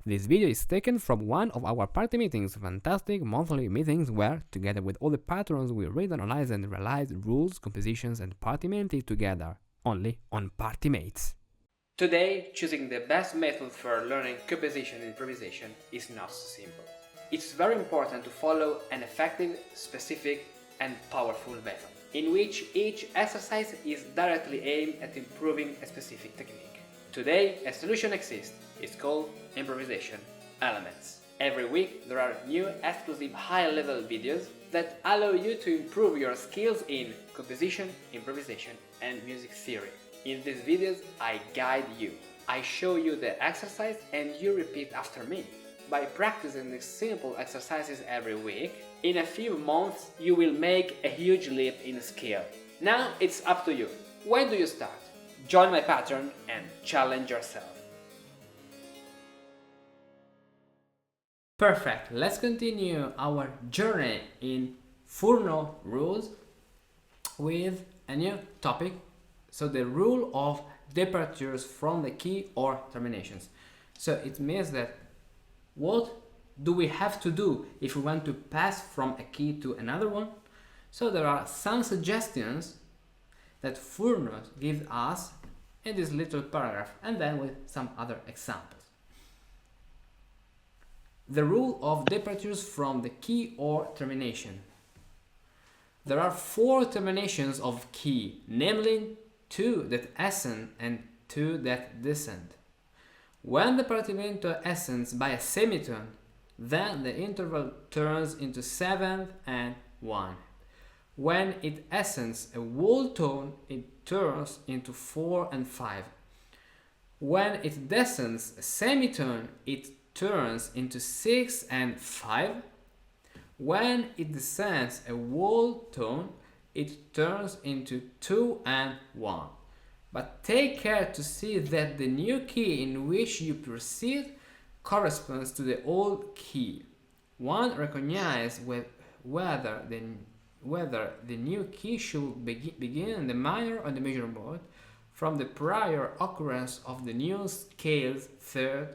This video is taken from one of our party meetings, fantastic monthly meetings where, together with all the patrons, we read, analyze and realize rules, compositions and partimenti together, only on PartiMates. Today, choosing the best method for learning composition and improvisation is not so simple. It's very important to follow an effective, specific and powerful method, in which each exercise is directly aimed at improving a specific technique. Today, a solution exists. It's called improvisation elements. Every week, there are new exclusive high-level videos that allow you to improve your skills in composition, improvisation and music theory. In these videos, I guide you. I show you the exercise and you repeat after me. By practicing these simple exercises every week, in a few months you will make a huge leap in skill. Now it's up to you. When do you start? Join my pattern and challenge yourself. Perfect. Let's continue our journey in Furno rules with a new topic. So the rule of departures from the key or terminations. So it means that what do we have to do if we want to pass from a key to another one? So there are some suggestions that Furno gives us in this little paragraph, and then with some other examples. The rule of departures from the key or termination. There are 4 terminations of key, namely 2 that ascend and 2 that descend. When the partimento ascends by a semitone, then the interval turns into 7th and 1. When it ascends a whole tone, it turns into 4 and 5. When it descends a semitone, it turns into 6 and 5. When it descends a whole tone, it turns into 2 and 1. But take care to see that the new key in which you proceed corresponds to the old key. One recognizes whether the new key should begin in the minor or the major mode from the prior occurrence of the new scale's 3rd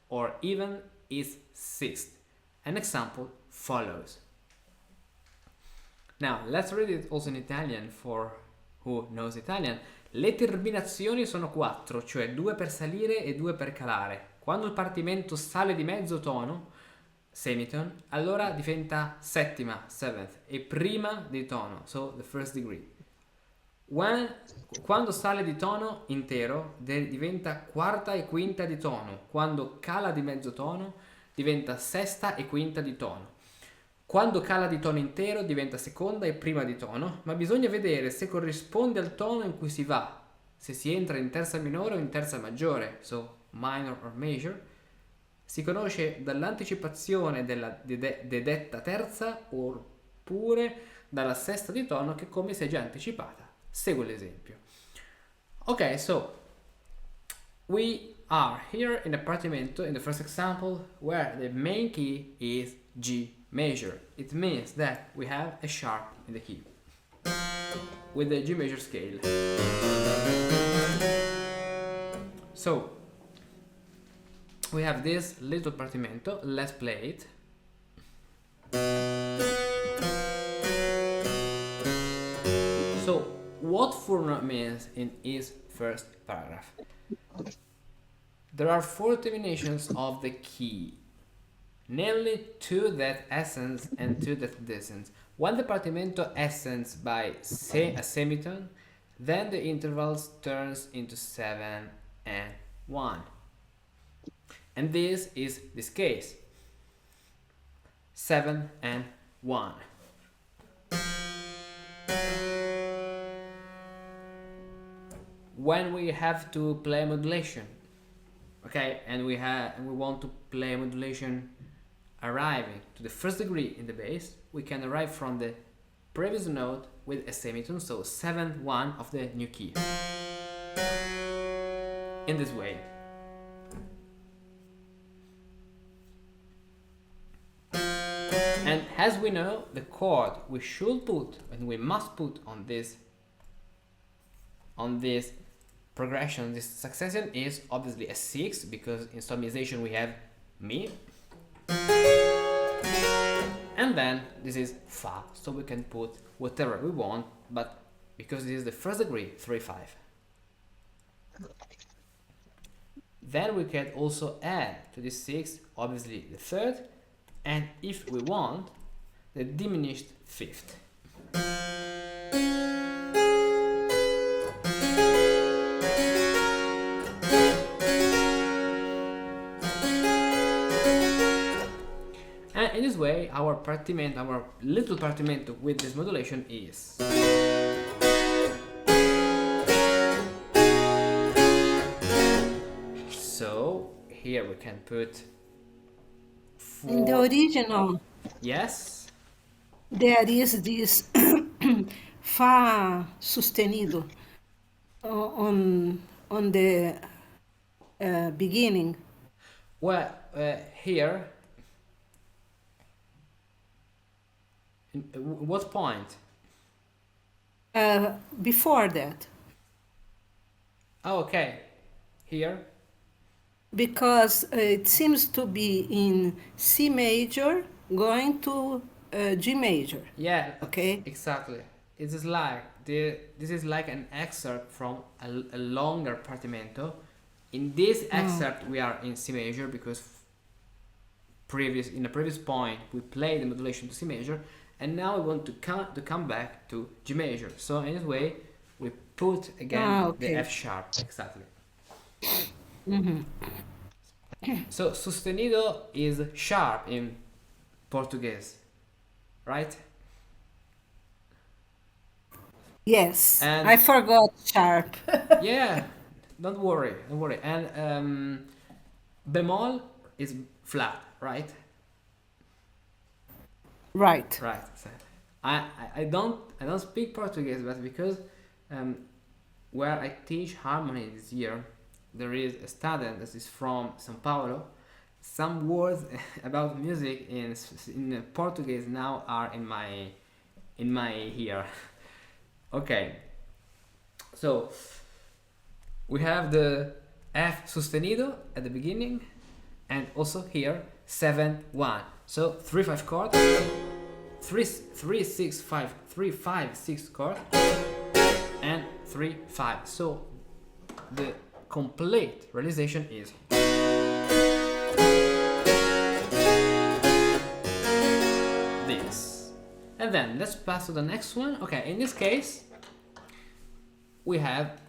or even its 6th. An example follows. Now, let's read it also in Italian for who knows Italian. Le terminazioni sono 4, cioè 2 per salire e 2 per calare. Quando il partimento sale di mezzo tono, semitone, allora diventa settima, 7th, e prima di tono, so the first degree. Quando sale di tono intero, diventa quarta e quinta di tono. Quando cala di mezzo tono, diventa sesta e quinta di tono. Quando cala di tono intero diventa seconda e prima di tono, ma bisogna vedere se corrisponde al tono in cui si va, se si entra in terza minore o in terza maggiore, so minor or major. Si conosce dall'anticipazione de detta terza oppure dalla sesta di tono che come si è già anticipata. Seguo l'esempio. Ok, so we are here in a partimento in the first example where the main key is G major. It means that we have a sharp in the key with the G major scale. So we have this little partimento. Let's play it. So what Furno means in his first paragraph. There are 4 terminations of the key, namely 2 that ascends and 2 that descends. When the partimento ascends by a semitone, then the intervals turns into 7 and 1. And this is this case. 7 and 1. When we have to play modulation, okay, and we want to play modulation arriving to the first degree in the bass, we can arrive from the previous note with a semitone, so 7th 1 of the new key. In this way. And as we know, the chord we should put and we must put on this progression, this succession, is obviously a 6, because in solmization we have Mi, and then this is Fa, so we can put whatever we want, but because this is the first degree, 3-5. Then we can also add to this 6, obviously the third, and if we want, the diminished fifth. And in this way, our partimento, our little partimento with this modulation is. So here we can put. In the original, Yes. there is this Fa sustenido on the beginning. Well, here. What point? Before that, Oh, okay. Here. because it seems to be in C major going to G major. Yeah. Okay. Exactly. It is like this is like an excerpt from a longer partimento. In this excerpt, we are in C major because in the previous point we played the modulation to C major, and now we want to come back to G major. So in this way, we put again the F sharp. Exactly. So sustenido is sharp in Portuguese, right? Yes, And I forgot sharp. yeah, don't worry. And bemol is flat, right? Right. Right. So I don't speak Portuguese, but because where I teach harmony this year, there is a student that is from São Paulo. Some words about music in Portuguese now are in my ear. Okay. So we have the F sustenido at the beginning, and also here 7-1. So 3-5 chord, 3-6-5, 3-5-6 chord, and 3-5. So the complete realization is. This. And then let's pass to the next one. Okay, in this case, we have,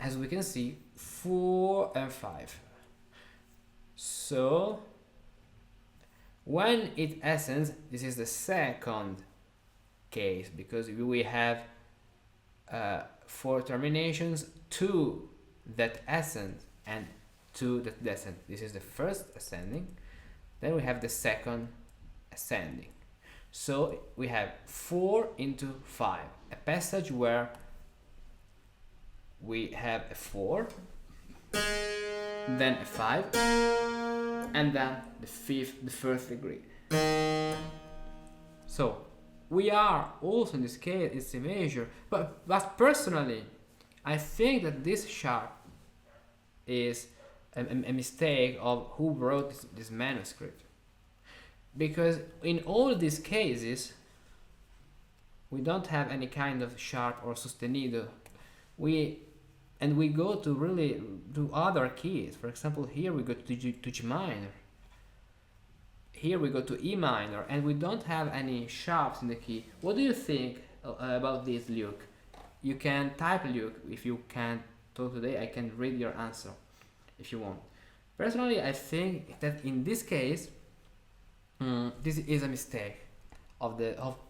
as we can see, 4 and 5. So when it ascends, this is the second case because we have 4 terminations, 2 that ascend and 2 that descend. This is the first ascending. Then we have the second ascending. So we have 4 into 5, a passage where we have a 4, then a 5, and then the first degree. So we are also in this case in C major, but personally I think that this sharp is a mistake of who wrote this manuscript, because in all these cases we don't have any kind of sharp or sostenido. We go to really do other keys. For example, here we go to G minor, here we go to E minor, and we don't have any sharps in the key. What do you think about this, Luke? You can type, Luke. If you can't talk today, I can read your answer if you want. Personally, I think that in this case, this is a mistake of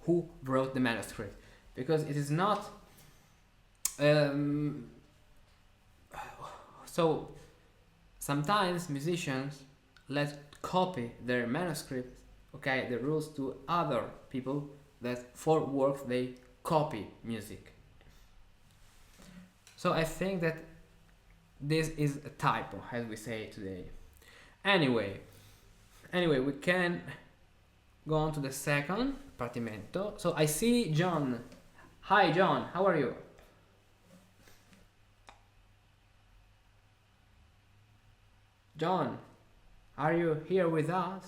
who wrote the manuscript, because it is not. So sometimes musicians copy their manuscript, okay, the rules to other people that for works they copy music. So I think that this is a typo, as we say today. Anyway, we can go on to the second partimento. So I see John. Hi John, how are you? John. Are you here with us?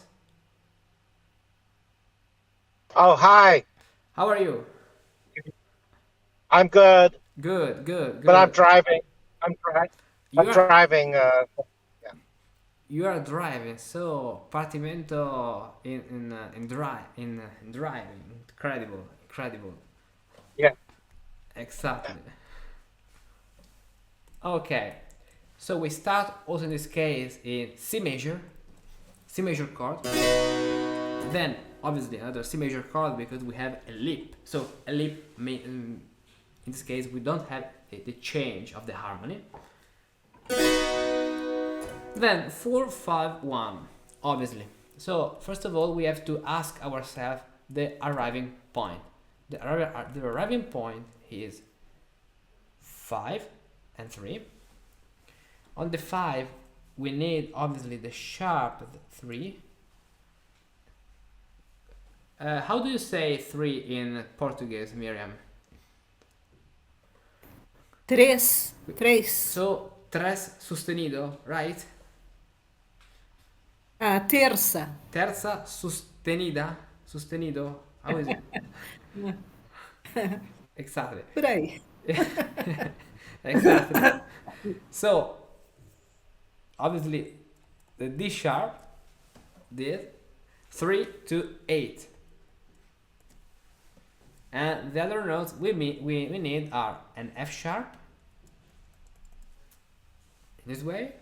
Oh, hi. How are you? I'm good, Good, good, but I'm good. driving. I'm You are driving. Yeah. you are driving, so partimento in driving. Incredible, incredible. Yeah. Exactly. Okay, so we start also in this case in C major chord. Then obviously another C major chord because we have a leap. So a leap in this case we don't have the change of the harmony. Then 4, 5, 1, obviously. So first of all we have to ask ourselves the arriving point. The arriving point is 5 and 3. On the 5 we need obviously the sharp 3. How do you say 3 in Portuguese, Miriam? Tres. So, tres sostenido, right? Terça. Terza sostenido. How is it? Exactly. Por aí. Exactly. So, obviously, the D sharp did 3 to 8. And the other notes we need are an F sharp, in this way.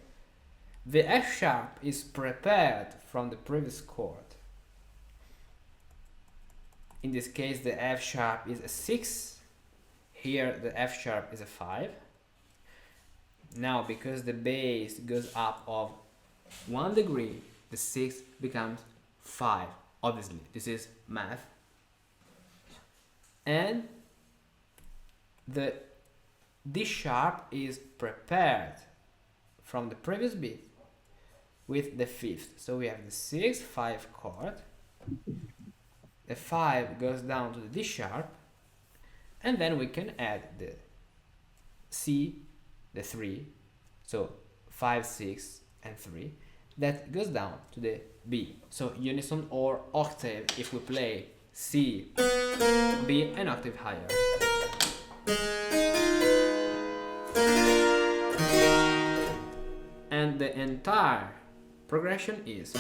The F sharp is prepared from the previous chord. In this case the F sharp is a 6, here the F sharp is a 5. Now because the bass goes up of 1 degree, the 6 becomes 5. Obviously this is math. And the D sharp is prepared from the previous beat with the 5th. So we have the 6, 5 chord, the 5 goes down to the D sharp, and then we can add the C, the 3, so 5, 6 and 3, that goes down to the B. So unison or octave if we play C, B an octave higher. And the entire progression is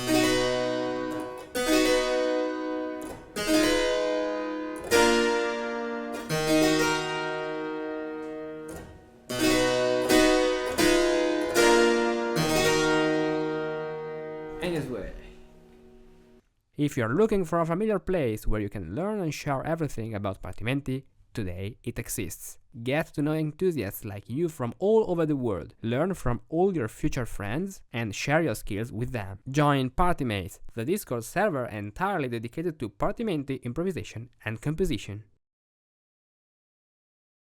in this way. If you're looking for a familiar place where you can learn and share everything about partimenti, today it exists. Get to know enthusiasts like you from all over the world, learn from all your future friends, and share your skills with them. Join PartiMeetings, the Discord server entirely dedicated to partimenti, improvisation, and composition.